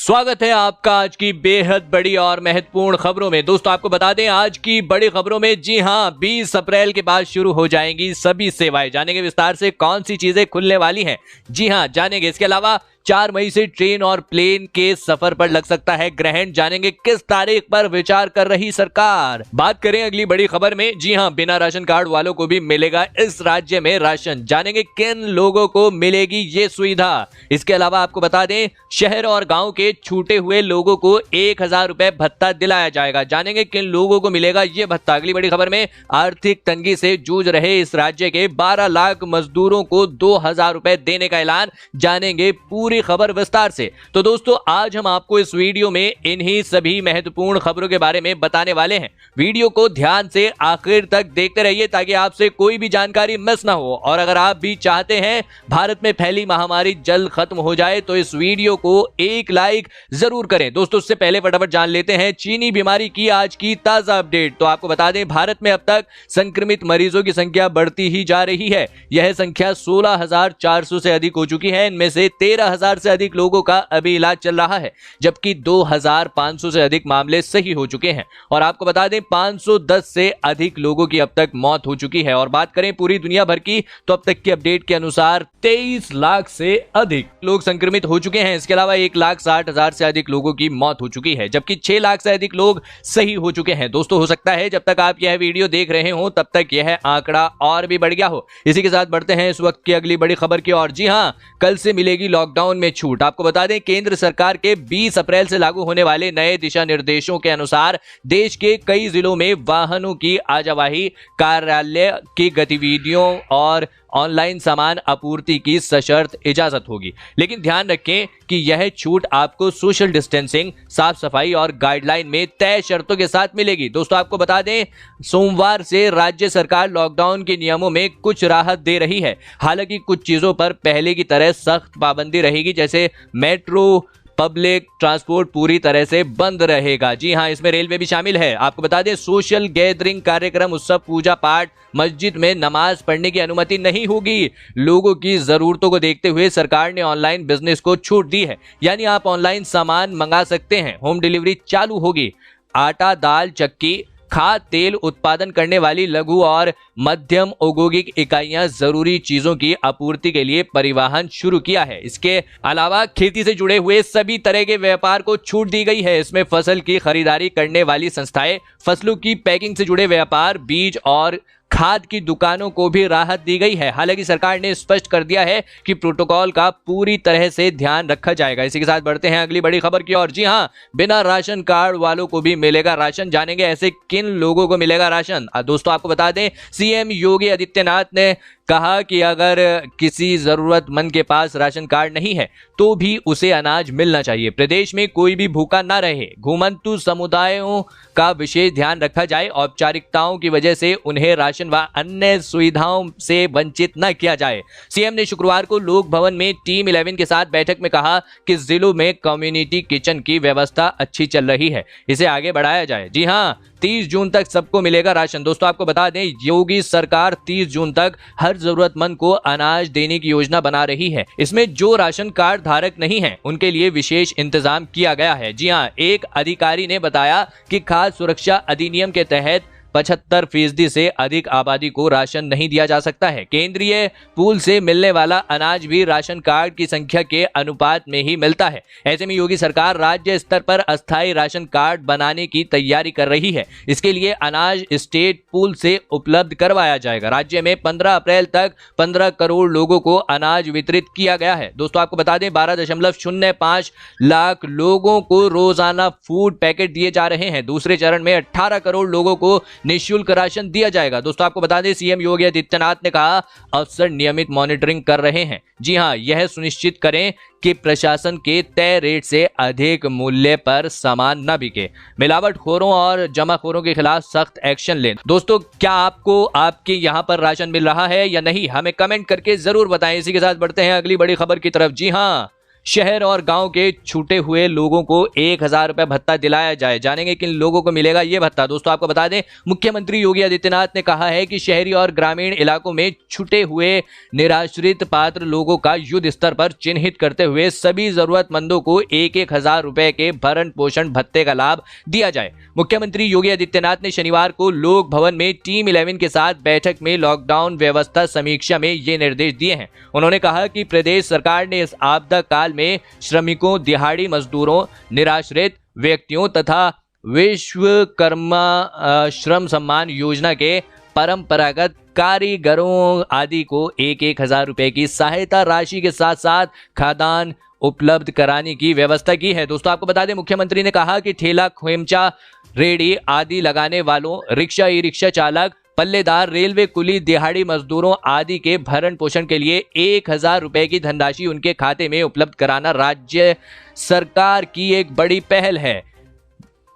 स्वागत है आपका आज की बेहद बड़ी और महत्वपूर्ण खबरों में। दोस्तों आपको बता दें आज की बड़ी खबरों में जी हां 20 अप्रैल के बाद शुरू हो जाएंगी सभी सेवाएं। जानेंगे विस्तार से कौन सी चीजें खुलने वाली हैं। जी हां जानेंगे। इसके अलावा 4 मई से ट्रेन और प्लेन के सफर पर लग सकता है ग्रहण। जानेंगे किस तारीख पर विचार कर रही सरकार। बात करें अगली बड़ी खबर में, जी हां बिना राशन कार्ड वालों को भी मिलेगा इस राज्य में राशन। जानेंगे किन लोगों को मिलेगी ये सुविधा। इसके अलावा आपको बता दें शहर और गांव के छूटे हुए लोगों को 1000 रुपए भत्ता दिलाया जाएगा। जानेंगे किन लोगों को मिलेगा ये भत्ता। अगली बड़ी खबर में आर्थिक तंगी से जूझ रहे इस राज्य के 12 लाख मजदूरों को 2000 रुपए देने का ऐलान। जानेंगे पूरी खबर विस्तार से। तो दोस्तों आज हम आपको इस वीडियो में इन्हीं सभी महत्वपूर्ण खबरों के बारे में बताने वाले हैं। वीडियो को ध्यान से आखिर तक देखते रहिए ताकि आपसे कोई भी जानकारी मिस ना हो। और अगर आप भी चाहते हैं भारत में फैली महामारी जल्द खत्म हो जाए तो इस वीडियो को एक लाइक जरूर करें। दोस्तों उससे पहले फटाफट जान लेते हैं चीनी बीमारी की आज की ताजा अपडेट। तो आपको बता दें भारत में अब तक संक्रमित मरीजों की संख्या बढ़ती ही जा रही है। यह संख्या 16,400 से अधिक हो चुकी है। इनमें से 13,000 से अधिक लोगों का अभी इलाज चल रहा है, जबकि 2,500 से अधिक मामले सही हो चुके हैं। और आपको बता दें 510 से अधिक लोगों की अब तक मौत हो चुकी है। और बात करें पूरी दुनिया भर की तो अब तक की अपडेट के अनुसार 23 लाख से अधिक लोग संक्रमित हो चुके हैं। इसके अलावा 1,60,000 से अधिक लोगों की मौत हो चुकी है, जबकि 6 लाख से अधिक लोग सही हो चुके हैं। दोस्तों हो सकता है जब तक आप यह वीडियो देख रहे हो तब तक यह आंकड़ा और भी बढ़ गया हो। इसी के साथ बढ़ते हैं इस वक्त की अगली बड़ी खबर की ओर। जी हां कल से मिलेगी लॉकडाउन में छूट। आपको बता दें केंद्र सरकार के 20 अप्रैल से लागू होने वाले नए दिशा निर्देशों के अनुसार देश के कई जिलों में वाहनों की आवाजाही, कार्यालय की गतिविधियों और ऑनलाइन सामान आपूर्ति की सशर्त इजाजत होगी। लेकिन ध्यान रखें कि यह छूट आपको सोशल डिस्टेंसिंग, साफ सफाई और गाइडलाइन में तय शर्तों के साथ मिलेगी। दोस्तों आपको बता दें सोमवार से राज्य सरकार लॉकडाउन के नियमों में कुछ राहत दे रही है। हालांकि कुछ चीजों पर पहले की तरह सख्त पाबंदी रहेगी, जैसे मेट्रो, पब्लिक ट्रांसपोर्ट पूरी तरह से बंद रहेगा। जी हां इसमें रेलवे भी शामिल है। आपको बता दें सोशल गैदरिंग, कार्यक्रम, उत्सव, पूजा पाठ, मस्जिद में नमाज पढ़ने की अनुमति नहीं होगी। लोगों की जरूरतों को देखते हुए सरकार ने ऑनलाइन बिजनेस को छूट दी है, यानी आप ऑनलाइन सामान मंगा सकते हैं। होम डिलीवरी चालू होगी। आटा, दाल, चक्की, खाद्य तेल उत्पादन करने वाली लघु और मध्यम औद्योगिक इकाइयां जरूरी चीजों की आपूर्ति के लिए परिवहन शुरू किया है। इसके अलावा खेती से जुड़े हुए सभी तरह के व्यापार को छूट दी गई है। इसमें फसल की खरीदारी करने वाली संस्थाएं, फसलों की पैकिंग से जुड़े व्यापार, बीज और खाद की दुकानों को भी राहत दी गई है। हालांकि सरकार ने स्पष्ट कर दिया है कि प्रोटोकॉल का पूरी तरह से ध्यान रखा जाएगा। इसी के साथ बढ़ते हैं अगली बड़ी खबर की ओर। जी हां बिना राशन कार्ड वालों को भी मिलेगा राशन। जानेंगे ऐसे किन लोगों को मिलेगा राशन। दोस्तों आपको बता दें सीएम योगी आदित्यनाथ ने कहा कि अगर किसी जरूरतमंद के पास राशन कार्ड नहीं है तो भी उसे अनाज मिलना चाहिए। प्रदेश में कोई भी भूखा ना रहे। घुमंतु समुदायों का विशेष ध्यान रखा जाए। औपचारिकताओं की वजह से उन्हें राशन व अन्य सुविधाओं से वंचित न किया जाए। सीएम ने शुक्रवार को लोक भवन में टीम 11 के साथ बैठक में कहा कि जिलों में कम्युनिटी किचन की व्यवस्था अच्छी चल रही है, इसे आगे बढ़ाया जाए। जी हां 30 जून तक सबको मिलेगा राशन। दोस्तों आपको बता दें योगी सरकार 30 जून तक हर जरूरतमंद को अनाज देने की योजना बना रही है। इसमें जो राशन कार्ड धारक नहीं है उनके लिए विशेष इंतजाम किया गया है। जी हां एक अधिकारी ने बताया कि खाद्य सुरक्षा अधिनियम के तहत 75% से अधिक आबादी को राशन नहीं दिया जा सकता है। केंद्रीय पूल से मिलने वाला अनाज भी राशन कार्ड की संख्या के अनुपात में ही मिलता है। ऐसे में योगी सरकार राज्य स्तर पर अस्थायी राशन कार्ड बनाने की तैयारी कर रही है। इसके लिए अनाज स्टेट पूल से उपलब्ध करवाया जाएगा। राज्य में 15 अप्रैल तक 15 करोड़ लोगों को अनाज वितरित किया गया है। दोस्तों आपको बता दें 12.05 लाख लोगों को रोजाना फूड पैकेट दिए जा रहे हैं। दूसरे चरण में 18 करोड़ लोगों को निःशुल्क राशन दिया जाएगा। दोस्तों आपको बता दें सीएम योगी आदित्यनाथ ने कहा अफसर नियमित मॉनिटरिंग कर रहे हैं। जी हां यह सुनिश्चित करें कि प्रशासन के तय रेट से अधिक मूल्य पर सामान न बिके। मिलावटखोरों और जमाखोरों के खिलाफ सख्त एक्शन लें। दोस्तों क्या आपको आपके यहां पर राशन मिल रहा है या नहीं, हमें कमेंट करके जरूर बताएं। इसी के साथ बढ़ते हैं अगली बड़ी खबर की तरफ। जी हां शहर और गांव के छूटे हुए लोगों को 1000 रुपए भत्ता दिलाया जाए। जानेंगे किन लोगों को मिलेगा ये भत्ता। दोस्तों आपको बता दें, मुख्यमंत्री योगी आदित्यनाथ ने कहा है कि शहरी और ग्रामीण इलाकों में छूटे हुए निराश्रित पात्र लोगों का युद्ध स्तर पर चिन्हित करते हुए सभी जरूरतमंदों को 1,000 रुपए के भरण पोषण भत्ते का लाभ दिया जाए। मुख्यमंत्री योगी आदित्यनाथ ने शनिवार को लोक भवन में टीम 11 के साथ बैठक में लॉकडाउन व्यवस्था समीक्षा में ये निर्देश दिए हैं। उन्होंने कहा कि प्रदेश सरकार ने इस आपदा काल में श्रमिकों, दिहाड़ी मजदूरों, निराश्रित व्यक्तियों तथा विश्वकर्मा श्रम सम्मान योजना के परंपरागत कारीगरों आदि को 1,000 रुपए की सहायता राशि के साथ साथ खाद्यान्न उपलब्ध कराने की व्यवस्था की है। दोस्तों आपको बता दें, मुख्यमंत्री ने कहा कि ठेला, खेमचा, रेहड़ी आदि लगाने वालों, रिक्शा, ई रिक्शा चालक, पल्लेदार, रेलवे कुली, दिहाड़ी मजदूरों आदि के भरण पोषण के लिए 1,000 रुपए की धनराशि उनके खाते में उपलब्ध कराना राज्य सरकार की एक बड़ी पहल है।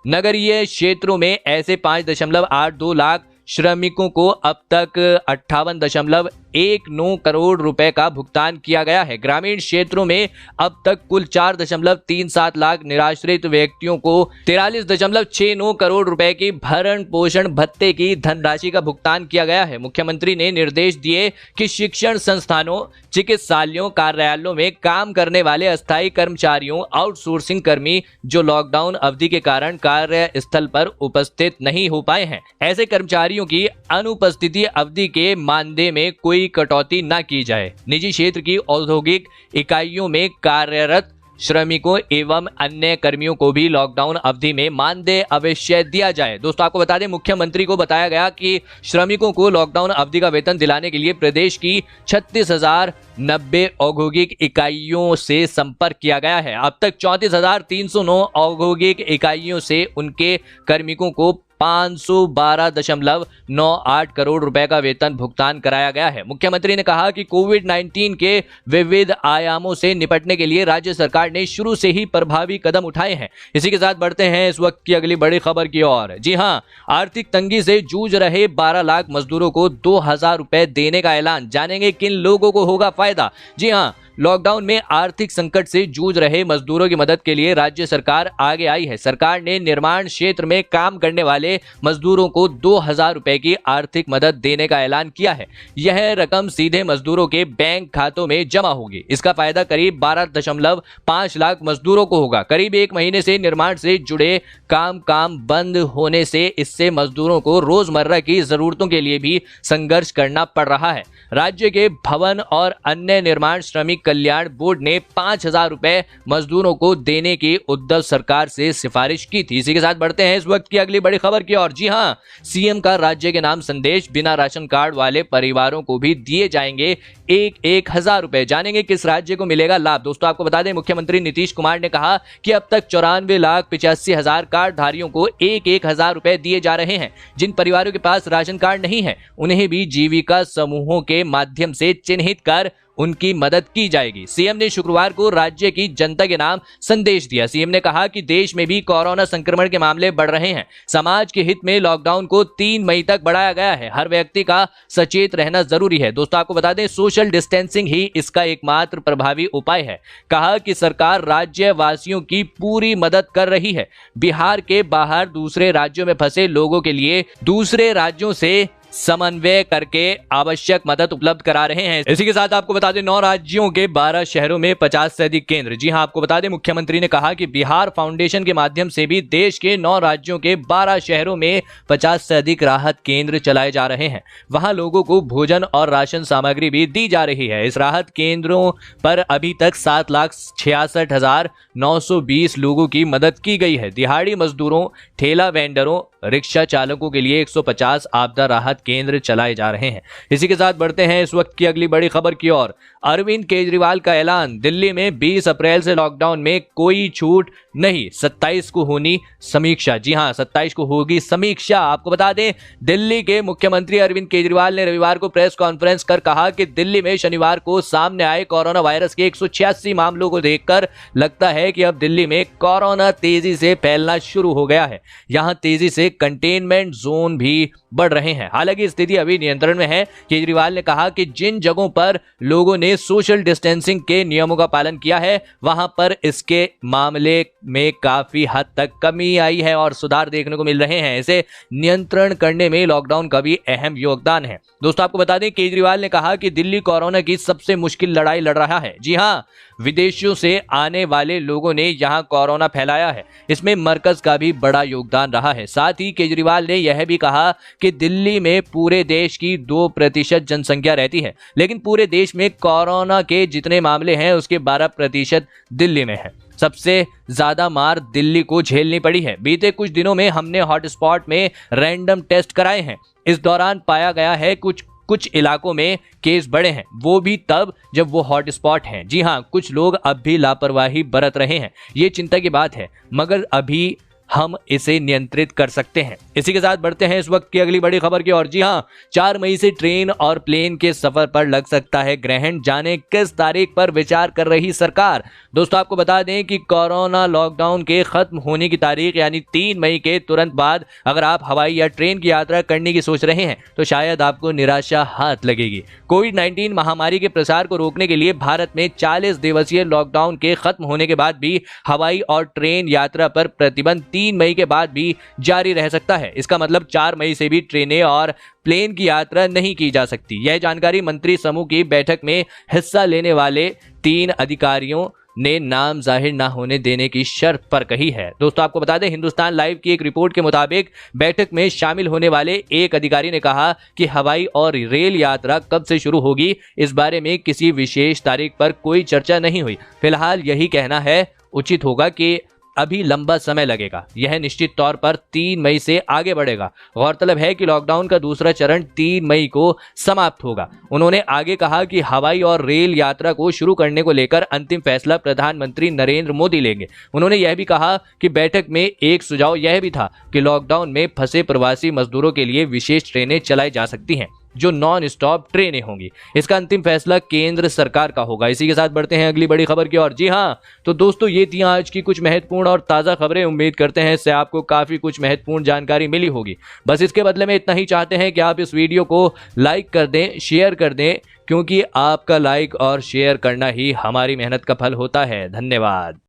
नगरीय क्षेत्रों में ऐसे 5.82 लाख श्रमिकों को अब तक 58.19 करोड़ रुपए का भुगतान किया गया है। ग्रामीण क्षेत्रों में अब तक कुल 4.37 लाख निराश्रित व्यक्तियों को 43.69 करोड़ रुपए की भरण पोषण भत्ते की धनराशि का भुगतान किया गया है। मुख्यमंत्री ने निर्देश दिए कि शिक्षण संस्थानों, चिकित्सालयों, कार्यालयों में काम करने वाले अस्थायी कर्मचारियों, आउटसोर्सिंग कर्मी जो लॉकडाउन अवधि के कारण कार्यस्थल पर उपस्थित नहीं हो पाए हैं, ऐसे कर्मचारियों की अनुपस्थिति अवधि के मानदेय में कोई कटौती न की जाए। निजी क्षेत्र की औद्योगिक इकाइयों में कार्यरत श्रमिकों एवं अन्य कर्मियों को भी लॉकडाउन अवधि में मानदेय अवश्य दिया जाए। दोस्तों आपको बता दें, मुख्यमंत्री को बताया गया कि श्रमिकों को लॉकडाउन अवधि का वेतन दिलाने के लिए प्रदेश की 36,090 औद्योगिक इकाइयों से संपर्क किया गया है। अब तक 34,309 औद्योगिक इकाइयों से उनके कार्मिकों को 512.98 करोड़ रुपए का वेतन भुगतान कराया गया है। मुख्यमंत्री ने कहा कि कोविड-19 के विविध आयामों से निपटने के लिए राज्य सरकार ने शुरू से ही प्रभावी कदम उठाए हैं। इसी के साथ बढ़ते हैं इस वक्त की अगली बड़ी खबर की ओर। जी हां, आर्थिक तंगी से जूझ रहे 12 लाख मजदूरों को 2,000 रुपए देने का ऐलान। जानेंगे किन लोगों को होगा फायदा। जी हां, लॉकडाउन में आर्थिक संकट से जूझ रहे मजदूरों की मदद के लिए राज्य सरकार आगे आई है। सरकार ने निर्माण क्षेत्र में काम करने वाले मजदूरों को 2,000 रुपए की आर्थिक मदद देने का ऐलान किया है। यह रकम सीधे मजदूरों के बैंक खातों में जमा होगी। इसका फायदा करीब 12.5 लाख मजदूरों को होगा। करीब 1 महीने से निर्माण से जुड़े काम बंद होने से इससे मजदूरों को रोजमर्रा की जरूरतों के लिए भी संघर्ष करना पड़ रहा है। राज्य के भवन और अन्य निर्माण श्रमिक कल्याण बोर्ड ने 5,000 रुपए मजदूरों को देने की उद्धव सरकार से सिफारिश की थी। इसी के साथ बढ़ते हैं इस वक्त की अगली बड़ी खबर की ओर। जी हां, सीएम का राज्य के नाम संदेश। बिना राशन कार्ड वाले परिवारों को भी दिए जाएंगे 1,000 रुपए। जानेंगे किस राज्य को मिलेगा लाभ। दोस्तों आपको बता दें, मुख्यमंत्री नीतीश कुमार ने कहा कि अब तक 94,85,000 कार्डधारियों को 1,000 रुपए दिए जा रहे हैं। जिन परिवारों के पास राशन कार्ड नहीं है उन्हें भी जीविका समूहों के माध्यम से चिन्हित कर उनकी मदद की जाएगी। सीएम ने शुक्रवार को राज्य की जनता के नाम संदेश दिया। सीएम ने कहा कि देश में भी कोरोना संक्रमण के मामले बढ़ रहे हैं। समाज के हित में लॉकडाउन को 3 मई तक बढ़ाया गया है। हर व्यक्ति का सचेत रहना जरूरी है। दोस्तों आपको बता दें, सोशल डिस्टेंसिंग ही इसका एकमात्र प्रभावी उपाय है। कहा कि सरकार राज्यवासियों की पूरी मदद कर रही है। बिहार के बाहर दूसरे राज्यों में फंसे लोगों के लिए दूसरे राज्यों से समन्वय करके आवश्यक मदद उपलब्ध करा रहे हैं। इसी के साथ आपको बता दें, 9 राज्यों के 12 शहरों में 50 से अधिक केंद्र। जी हां, आपको बता दें, मुख्यमंत्री ने कहा कि बिहार फाउंडेशन के माध्यम से भी देश के 9 राज्यों के 12 शहरों में 50 से अधिक राहत केंद्र चलाए जा रहे हैं। वहां लोगों को भोजन और राशन सामग्री भी दी जा रही है। इस राहत केंद्रों पर अभी तक 7,66,920 लोगों की मदद की गई है। दिहाड़ी मजदूरों, ठेला वेंडरों, रिक्शा चालकों के लिए 150 आपदा राहत केंद्र चलाए जा रहे हैं। इसी के साथ बढ़ते हैं इस वक्त की अगली बड़ी खबर की ओर। अरविंद केजरीवाल का ऐलान। दिल्ली में 20 अप्रैल से लॉकडाउन में कोई छूट नहीं, 27 को होनी समीक्षा। जी हां, 27 को होगी समीक्षा। आपको बता दें, दिल्ली के मुख्यमंत्री अरविंद केजरीवाल ने रविवार को प्रेस कॉन्फ्रेंस कर कहा कि दिल्ली में शनिवार को सामने आए कोरोना वायरस के 186 मामलों को देखकर लगता है कि अब दिल्ली में कोरोना तेजी से फैलना शुरू हो गया है। यहां तेजी से कंटेनमेंट जोन भी बढ़ रहे हैं। हालांकि स्थिति अभी नियंत्रण में है। केजरीवाल ने कहा कि जिन जगहों पर लोगों ने सोशल डिस्टेंसिंग के नियमों का पालन किया है वहां पर इसके मामले में काफी हद तक कमी आई है और सुधार देखने को मिल रहे हैं। इसे नियंत्रण करने में लॉकडाउन का भी अहम योगदान है। दोस्तों आपको बता दें, केजरीवाल ने कहा कि दिल्ली कोरोना की सबसे मुश्किल लड़ाई लड़ रहा है। जी हां, विदेशों से आने वाले लोगों ने यहां कोरोना फैलाया है, इसमें मरकज का भी बड़ा योगदान रहा है। साथ ही केजरीवाल ने यह भी कहा कि दिल्ली में पूरे देश की 2% जनसंख्या रहती है, लेकिन पूरे देश में कोरोना के जितने मामले हैं उसके 12% दिल्ली में है। सबसे ज्यादा मार दिल्ली को झेलनी पड़ी है। बीते कुछ दिनों में हमने हॉटस्पॉट में रैंडम टेस्ट कराए हैं। इस दौरान पाया गया है कुछ इलाकों में केस बढ़े हैं, वो भी तब जब वो हॉटस्पॉट हैं। जी हां, कुछ लोग अब भी लापरवाही बरत रहे हैं। ये चिंता की बात है, मगर अभी हम इसे नियंत्रित कर सकते हैं। इसी के साथ बढ़ते हैं इस वक्त की अगली बड़ी खबर की ओर। जी हां, 4 मई से ट्रेन और प्लेन के सफर पर लग सकता है ग्रहण। जाने किस तारीख पर विचार कर रही सरकार। दोस्तों आपको बता दें कि कोरोना लॉकडाउन के खत्म होने की तारीख यानी 3 मई के तुरंत बाद अगर आप हवाई या ट्रेन की यात्रा करने की सोच रहे हैं तो शायद आपको निराशा हाथ लगेगी। कोविड-19 महामारी के प्रसार को रोकने के लिए भारत में 40 दिवसीय लॉकडाउन के खत्म होने के बाद भी हवाई और ट्रेन यात्रा पर प्रतिबंध 3 मई के बाद भी जारी रह सकता है। इसका मतलब 4 मई से भी ट्रेनें और प्लेन की यात्रा नहीं की जा सकती। यह जानकारी मंत्री समूह की बैठक में हिस्सा लेने वाले 3 अधिकारियों ने नाम जाहिर न होने देने की शर्त पर कही है। दोस्तों आपको बता दें, हिंदुस्तान लाइव की एक रिपोर्ट के मुताबिक बैठक में शामिल होने वाले एक अधिकारी ने कहा कि हवाई और रेल यात्रा कब से शुरू होगी इस बारे में किसी विशेष तारीख पर कोई चर्चा नहीं हुई। फिलहाल यही कहना है उचित होगा कि अभी लंबा समय लगेगा। यह निश्चित तौर पर 3 मई से आगे बढ़ेगा। गौरतलब है कि लॉकडाउन का दूसरा चरण 3 मई को समाप्त होगा। उन्होंने आगे कहा कि हवाई और रेल यात्रा को शुरू करने को लेकर अंतिम फैसला प्रधानमंत्री नरेंद्र मोदी लेंगे। उन्होंने यह भी कहा कि बैठक में एक सुझाव यह भी था कि लॉकडाउन में फंसे प्रवासी मजदूरों के लिए विशेष ट्रेनें चलाई जा सकती हैं, जो नॉन स्टॉप ट्रेनें होंगी। इसका अंतिम फैसला केंद्र सरकार का होगा। इसी के साथ बढ़ते हैं अगली बड़ी खबर की ओर। जी हां, तो दोस्तों ये थी आज की कुछ महत्वपूर्ण और ताज़ा खबरें। उम्मीद करते हैं इससे आपको काफ़ी कुछ महत्वपूर्ण जानकारी मिली होगी। बस इसके बदले में इतना ही चाहते हैं कि आप इस वीडियो को लाइक कर दें, शेयर कर दें, क्योंकि आपका लाइक और शेयर करना ही हमारी मेहनत का फल होता है। धन्यवाद।